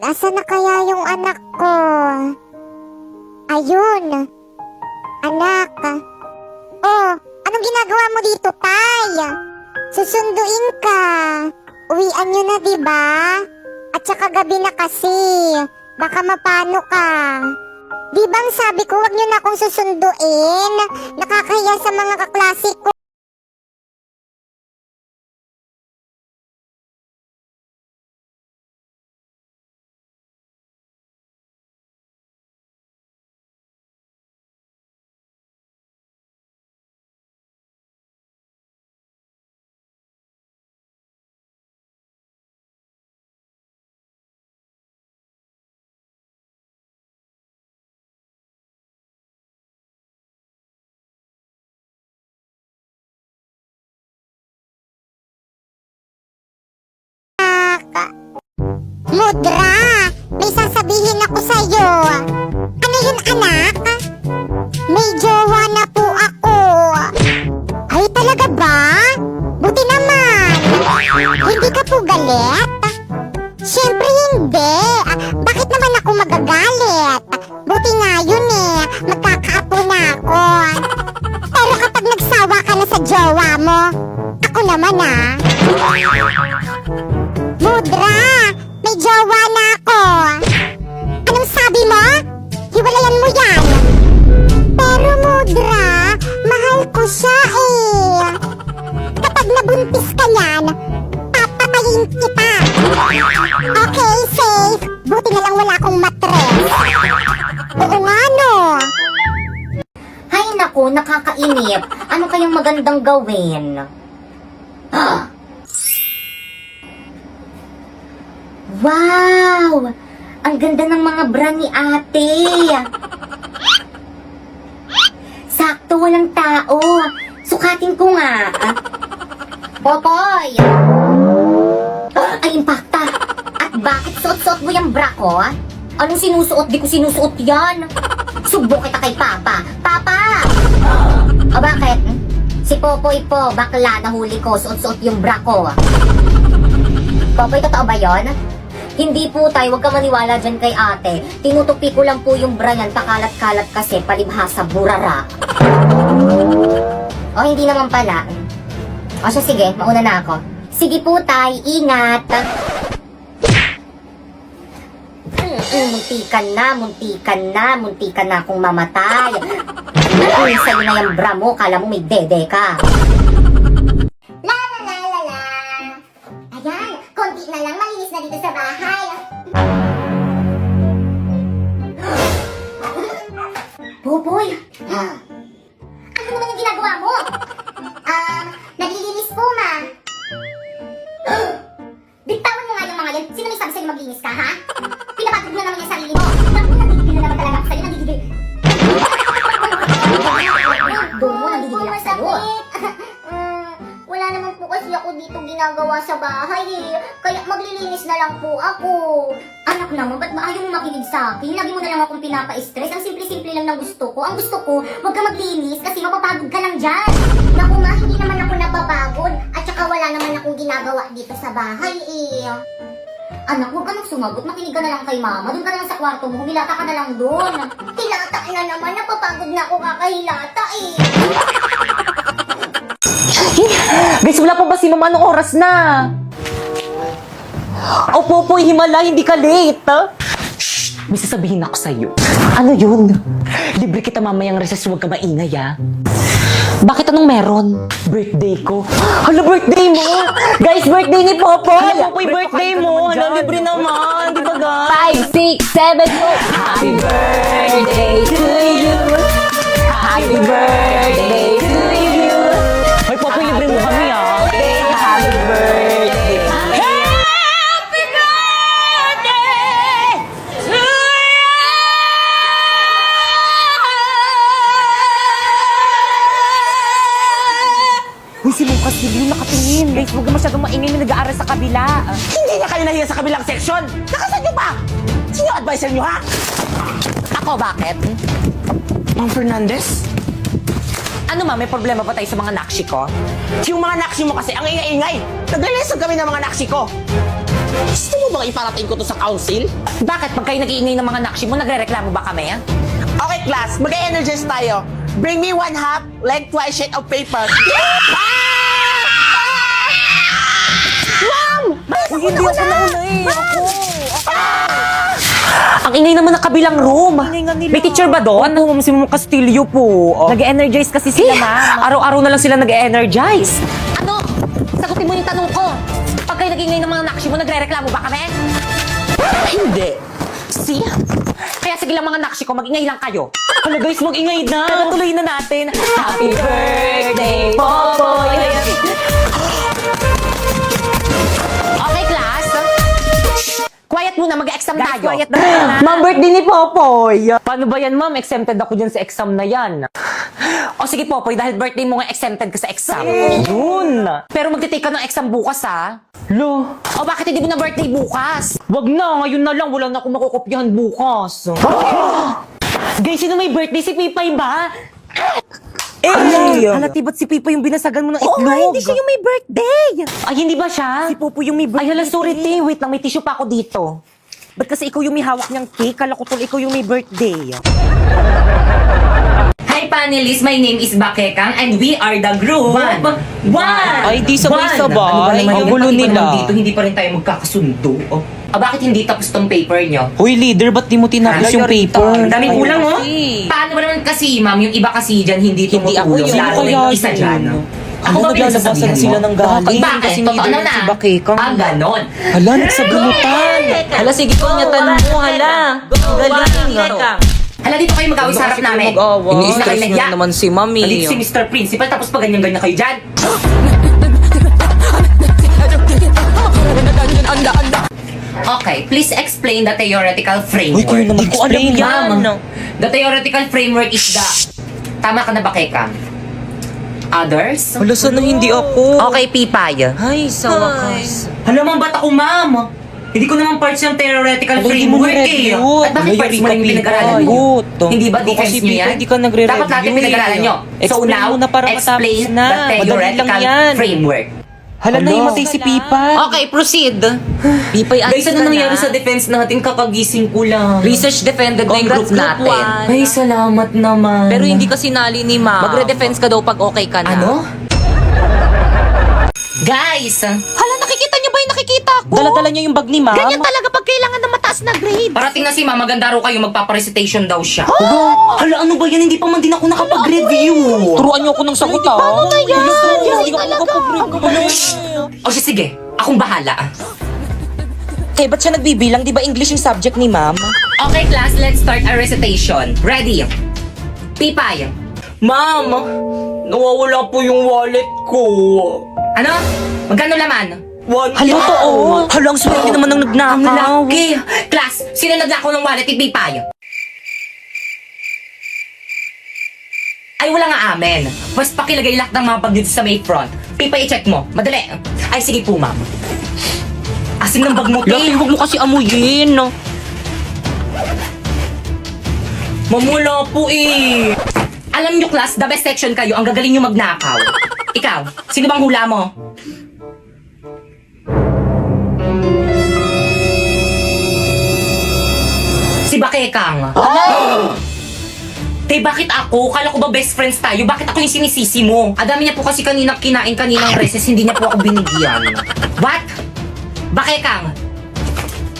Nasaan na kaya yung anak ko? Ayun. Anak. Oh, anong ginagawa mo dito, Tay? Susunduin ka. Uwian nyo na, diba? At saka gabi na kasi. Baka mapano ka. Di bang sabi ko wag nyo na akong susunduin? Nakakahiya sa mga kaklase ko. Mudra, may sasabihin ako sa'yo. Ano yun, anak? May jowa na po ako. Ay, talaga ba? Buti naman. Hindi ka po galit? Siyempre hindi. Bakit naman ako magagalit? Buti nga yun eh. Magkakaapo na ako. Pero kapag nagsawa ka na sa jowa mo, ako naman Mudra, may jowa na ako. Anong sabi mo? Hiwalayan mo yan. Pero Mudra, mahal ko siya eh. Kapag nabuntis ka niyan, papatayin kita. Okay, safe. Buti na lang wala akong matres. Oo nga no. Hay naku, nakakainip. Ano kayang magandang gawin? Wow! Ang ganda ng mga bra ni ate. Sakto, walang tao. Sukatin ko nga. Popoy! Ay, impacta. At bakit suot-suot mo yung bra ko? Anong sinusuot? Di ko sinusuot yan. Subo kita kay Papa. Papa! O bakit? Si Popoy po, bakla, nahuli ko. Suot-suot yung bra ko. Popoy, totoo ba yon? Hindi po tay, huwag ka maniwala dyan kay ate. Tinutupi ko lang po yung bra niyan, pakalat-kalat kasi palibhasa burara. O hindi naman pala. O siya, sige, mauna na ako. Sige po tay, ingat. Muntikan na akong mamatay. Sa'yo na yung bra mo, kala mo may dede ka. Ayan, konti na lang malinis na dito sa bahay. Popoy! Ano naman yung ginagawa mo? Naglilinis po, ma. Bitawan mo nga yung mga yan. Sino may sabi sa'yo maglinis ka, ha? Pinapatid mo na naman yung sarili mo. Naku, nanggigigil na naman talaga ako sa'yo. Nanggigigil. Doon mo, nanggigigil ako sa'yo. Wala naman po kasi ako dito ginagawa sa bahay eh. Kaya maglilinis na lang po ako. Anak naman, ba't ba ayaw mo makinig sa akin? Lagi mo na lang akong pinapa-stress. Ang simple-simple lang ng gusto ko. Ang gusto ko, huwag ka maglinis kasi mapapagod ka lang dyan. Naku ma, hindi naman ako napapagod. At saka wala naman akong ginagawa dito sa bahay eh. Anak, huwag ka nang sumagot. Makinig ka na lang kay mama. Doon ka na lang sa kwarto mo. Humilata ka na lang doon. Hilata na naman. Napapagod na ako kakahilata eh. Guys, wala pa ba si mama? Anong oras na? Oh, Popoy, himala, hindi ka late. Shh! May sasabihin ako sa'yo. Ano yun? Libre kita mamayang recess, huwag ka maingay, Bakit anong meron? Birthday ko. Hala, birthday mo! Guys, birthday ni Popoy! Popoy, birthday mo! Hala, libre naman! Di ba, guys? 5, 6, 7, 8! Happy birthday to you! Happy birthday to you! Hoy, Popoy, libre mo kami, Happy birthday! Happy birthday to you! Uy, si Lucas, hindi nakatingin. Guys, huwag ka masyadong maingay na nag-aaral sa kabila. Hindi niya kayo nahiya sa kabilang section. Nakasan niyo pa? Sino yung advisor niyo, ha? Ako, bakit? Ma'am Fernandez? Ano ma, may problema ba tayo sa mga nakshi ko? Yung mga nakshi mo kasi, ang ingay-ingay. Naglalisod kami ng mga nakshi ko. Gusto mo bang iparating ko to sa council? Bakit? Pag kayo nag-iingay ng mga nakshi mo, nagre-reklamo ba kami? Okay, class, mag-energize tayo. Bring me 1/2 lengthwise sheet of paper. Hindi ako nauna eh. Ang ingay naman ng kabilang room. May teacher ba doon? Opo, Ma'am, si Ma'am Castillo po. Nag-energize kasi sila, ma'am. Araw-araw na lang sila nag-energize. Ano? Sagutin mo yung tanong ko. Pag kayo nag-ingay ng mga nakshi mo, nagre-reklamo ba kami? Hindi. See? Kaya sige lang mga nakshi ko, mag-ingay lang kayo. Hala guys, mag-ingay na. Tara, tuloy na natin. Happy birthday, Popoy! Okay, class. Quiet muna, mag-exam tayo. quiet na muna. Ma'am, birthday ni Popoy. Paano ba yan, ma'am? Exempted ako dyan sa exam na yan. O sige, Popoy, dahil birthday mo nga exempted ka sa exam. Yun. Pero magtitake ka ng exam bukas, ha? Lo. O bakit hindi mo na birthday bukas? Wag na, ngayon na lang. Wala na akong makukopyahan bukas. Guys, sino may birthday? Si Pipay ba? Halati, ba't si Pipa yung binasagan mo ng itlog? Oo nga, hindi siya yung may birthday. Ay, hindi ba siya? Si Popo yung may Ay, birthday. hala, sorry, te. Wait lang, may tissue pa ako dito. Ba't kasi ikaw yung may hawak niyang cake? Kala ko tol, ikaw yung may birthday. Hi panelists, my name is Bakekang and we are the group. One! Ay, di sabay-sabay. Ano ba naman Ang yun? gulo Pati ba nila. naman dito, hindi pa rin tayo magkakasundo. Oh. Bakit hindi tapos tong paper nyo? Hoy, leader, ba't di mo tinapos yung paper? Ang daming kulang, oh. Paano ba naman kasi, ma'am, yung iba kasi dyan hindi Hindi ako tumutulong. yun. Lalo na yung isa dyan. Ako ba pinagsasabihan naglalabasan sila mo? ng galing? Bakit? Kasi Totoo leader na si na. Bakekang. Ganon. Hala, nagsabunutan. Hala, sige po nyatan mo, hala. Galing ka. Hala, dito kayo mag-away sa harap namin. Ini-stress niyo naman si Mami. Nandito si Mr. Principal, tapos pa ganyan-ganyan kayo dyan. Okay, please explain the theoretical framework. Uy, kayo naman explain yan. Ma'am, the theoretical framework is the... Tama ka na ba, Keka? Others? Hala, sana hindi ako. Okay, Pipay. Ay, sa wakas. Hala, ma'am, ba't ako, ma'am? Hindi ko naman parts ng theoretical Hala, hindi mo framework eh. na-review. At bakit Hala, parts yari mo ka, lang yung Pipay. pinag-aralan nyo? Good. Hindi ba Ikaw defense kasi, nyo Pipay, yan? hindi ka nagre-review Dapat natin pinag-aralan nyo. So Explain now, mo na para matapos explain na. the Madali lang theoretical yan. framework. Hala, naimatay si Pipay. Okay, proceed. Pipay, Guys, ano nangyari sa defense natin? Kakagising ko lang. Research defended na yung group natin. Ay, salamat naman. Pero hindi ka sinali ni Ma. Magre-defense ka daw pag okay ka na. Ano? Guys! Hala, nakikita niyo ba yung nakikita ko? Dala-dala niya yung bag ni Ma. Ganyan talaga pag kailangan ng mataas na grade. Parating na si Mama, maganda raw kayo, magpaparecitation daw siya. Hala, ano ba yan? Hindi pa man din ako nakapag-review. Turuan niyo ako ng sagot, ha? Paano na yan? Hindi ako O siya, sige, akong bahala. Kaya ba't siya nagbibilang? Di ba English yung subject ni Ma'am? Okay, class, let's start our recitation. Ready? Pipay. Ma'am, nawawala po yung wallet ko. Ano? Magkano laman? Hala, totoo. Hala, ang swerte naman ng Ang nagnakaw. laki. Class, sino naglakaw ng wallet ni Pipay? Ay, wala nga amen. Mas pakilagay lahat ng mga bag dito sa may front. Pipay, i-check mo. Madali. Ay, sige po, ma'am. Asin ng bag mo, Laki, te. huwag mo kasi amuyin. Mamula po eh. Alam nyo, class, the best section kayo. Ang gagaling nyo magnakaw. Ikaw, sino bang hula mo? Si Bakekang. Te, bakit ako? Kala ko ba best friends tayo? Bakit ako yung sinisisi mo? Adami niya po kasi kaninang kinain kaninang recess, hindi niya po ako binigyan. What? Bakekang?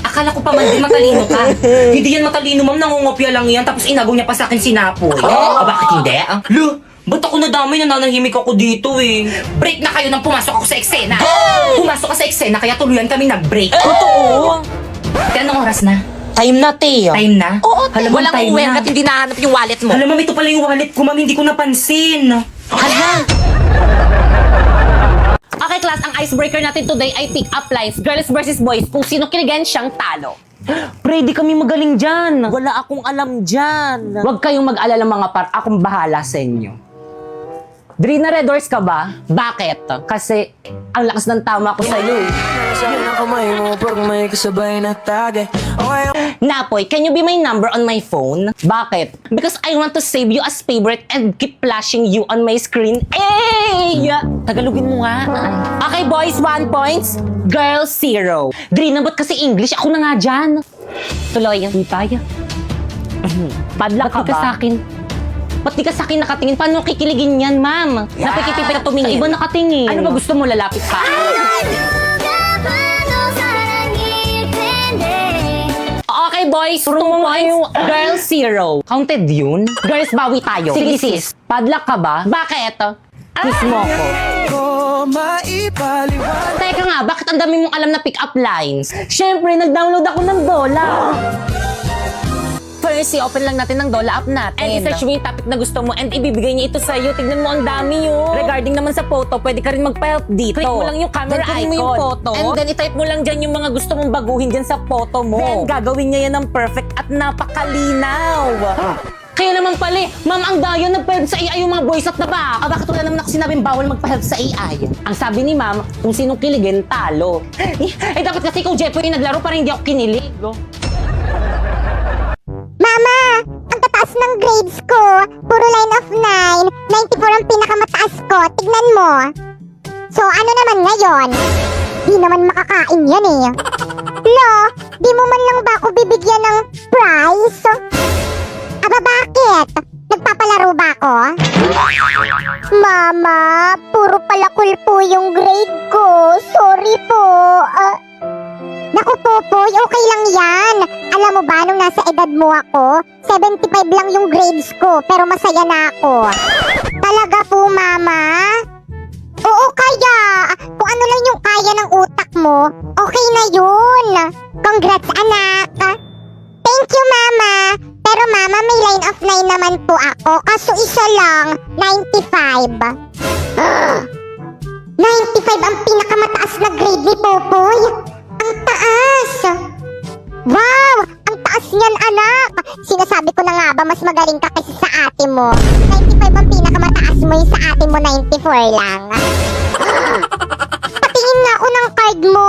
Akala ko pa man din matalino ka. Hindi yan matalino, ma'am. Nangungopia lang yan. Tapos inagaw niya pa sa akin sinapoy. Bakit hindi? Lo, ba't ako nadamay? Nananahimik ako dito eh. Break na kayo nang pumasok ako sa eksena. Pumasok ka sa eksena, kaya tuluyan kami nag-break. Totoo. Kaya anong oras na? Time na, Teo. Time na? Oo, Alam mo, walang time uwi na. at hindi nahanap yung wallet mo. Alam mo, ito pala yung wallet ko, ma'am. Hindi ko napansin. Hala! Okay, class, ang icebreaker natin today ay pick-up lines, girls versus boys, kung sino kinigan siyang talo. Pre, di kami magaling dyan. Wala akong alam dyan. Huwag kayong mag-alala mga par, akong bahala sa inyo. Drina, Red Doors ka ba? Bakit? Kasi ang lakas ng tama ko sa'yo eh. Sabi ng kamay mo pag may kasabay na tage. Okay, Napoy, can you be my number on my phone? Bakit? Because I want to save you as favorite and keep flashing you on my screen. Hey! Tagalogin mo nga. Okay, boys, 1 points. Girls, 0. Green, ba't kasi English? Ako na nga dyan. Tuloy. Hindi tayo. Padla ka ba? Sa akin. Ba't di ka sa akin nakatingin? Paano kikiligin yan, ma'am? Napikipipit ka tumingin. Sa iba nakatingin. Ano ba gusto mo? Lalapit pa? Okay, boys. 2 points. Girls, 0. Counted yun? Girls, bawi tayo. Sige, sis. Padlock ka ba? Bakit? Kiss mo ako. Teka nga, bakit ang dami mong alam na pick-up lines? Siyempre, nag-download ako ng Dola. First, i-open lang natin ng Dola app natin. And i-search mo yung topic na gusto mo and ibibigay niya ito sa'yo. Tignan mo, ang dami yun. Regarding naman sa photo, pwede ka rin mag-help dito. Click mo lang yung camera icon. Mo yung photo. And then, itype mo lang dyan yung mga gusto mong baguhin dyan sa photo mo. Then, gagawin niya yan ng perfect at napakalinaw. Kaya naman pala, ma'am, ang dayo nag-help sa AI yung mga boys at na ba? Bakit wala naman ako sinabing bawal magpa-help sa AI? Ang sabi ni ma'am, kung sinong kiligin, talo. Dapat kasi kung Jeffoy yung naglaro, parang hindi ako kinilig. Mama, ang tataas ng grades ko. Puro line of 9. 94 ang pinakamataas ko. Tignan mo. So, ano naman ngayon? Di naman makakain yan eh. Lo, di mo man lang ba ako bibigyan ng prize? Aba, bakit? Nagpapalaro ba ako? Mama, puro palakul po yung grade ko. Sorry po. Naku, Popoy, okay lang yan. Alam mo ba, nung nasa edad mo ako, 75 lang yung grades ko, pero masaya na ako. Talaga po, Mama? Oo, kaya. Kung ano lang yung kaya ng utak mo, okay na yun. Congrats, anak. Thank you, Mama. Pero Mama, may line of 9 naman po ako, kaso isa lang, 95. 95 ang pinakamataas na grade ni Popoy. Ang taas! Wow! Ang taas niyan, anak! Sinasabi ko na nga ba, mas magaling ka kasi sa ate mo. 95 ang pinakamataas mo, yung sa ate mo 94 lang. Patingin nga ako ng card mo.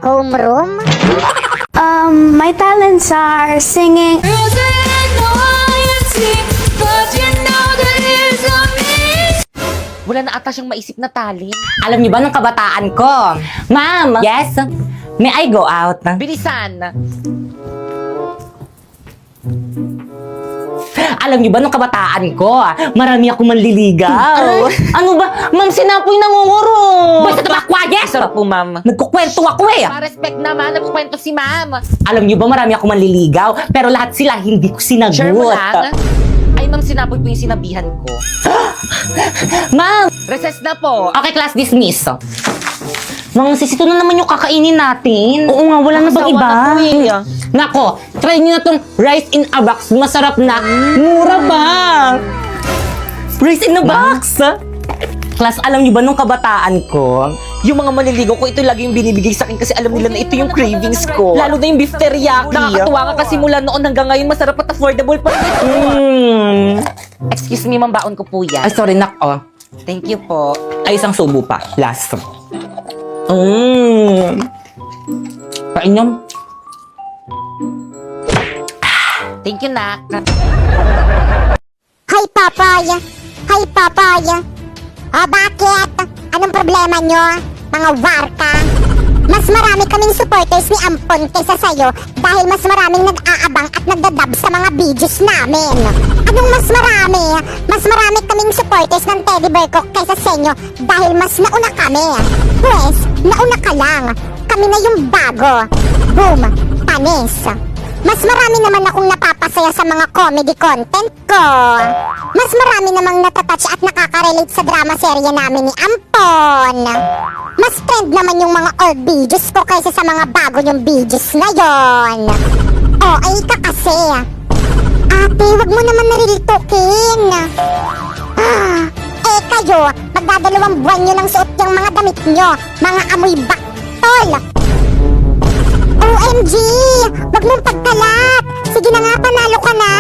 Homeroom? My talents are singing. Wala na ata siyang maisip na talent. Alam niyo ba nung kabataan ko? Ma'am! Yes? May I go out? Bilisan! Alam niyo ba nung kabataan ko, marami ako manliligaw. Ano ba? Ma'am, sinapoy nangunguro. Basta ba, quiet! Sarap po, ma'am. Nagkukwento ako eh. Pa-respect naman, nagkukwento si ma'am. Alam niyo ba, marami ako manliligaw, pero lahat sila hindi ko sinagot. Sure mo lang? Ay, ma'am, sinapoy po yung sinabihan ko. Ma'am! Recess na po. Okay, class dismiss. Mga sis, ito na naman yung kakainin natin. Oo nga, wala na bang Sawa iba? na po eh. Nako, try nyo na tong rice in a box. Masarap na. Mura ba? Rice in a box? Class, alam nyo ba nung kabataan ko, Yung mga manliligaw ko, ito lagi yung binibigay sa akin kasi alam nila na ito yung cravings ko. Lalo na yung beef teriyaki. Nakakatuwa nga kasi mula noon hanggang ngayon, masarap at affordable pa rin ito. Excuse me, ma'am, baon ko po yan. Ay, sorry, nak. Oh. Thank you po. Ay, isang subo pa. Last. Kain nyo. Thank you, nak. Hi, Papaya! Hi, Papaya! Bakit? Anong problema nyo? Mga warka? Mas marami kaming supporters ni Ampon kaysa sa'yo dahil mas maraming nag-aabang at nagdadab sa mga videos namin. Anong mas marami? Mas marami kaming supporters ng Teddy Bear ko kaysa sa inyo dahil mas nauna kami. Pwes, nauna ka lang. Kami na yung bago. Boom! Panis! Mas marami naman akong napapasaya sa mga comedy content ko. Mas marami namang natatouch at nakaka-relate sa drama serye namin ni Ampon. Mas trend naman yung mga old videos ko kaysa sa mga bago yung videos ngayon. Ay ka kasi. Ate, wag mo naman narilitukin. Kayo, magdadalawang buwan nyo nang suot yung mga damit nyo. Mga amoy baktol. OMG! Wag mong pagkalat! Sige na nga, panalo ka na!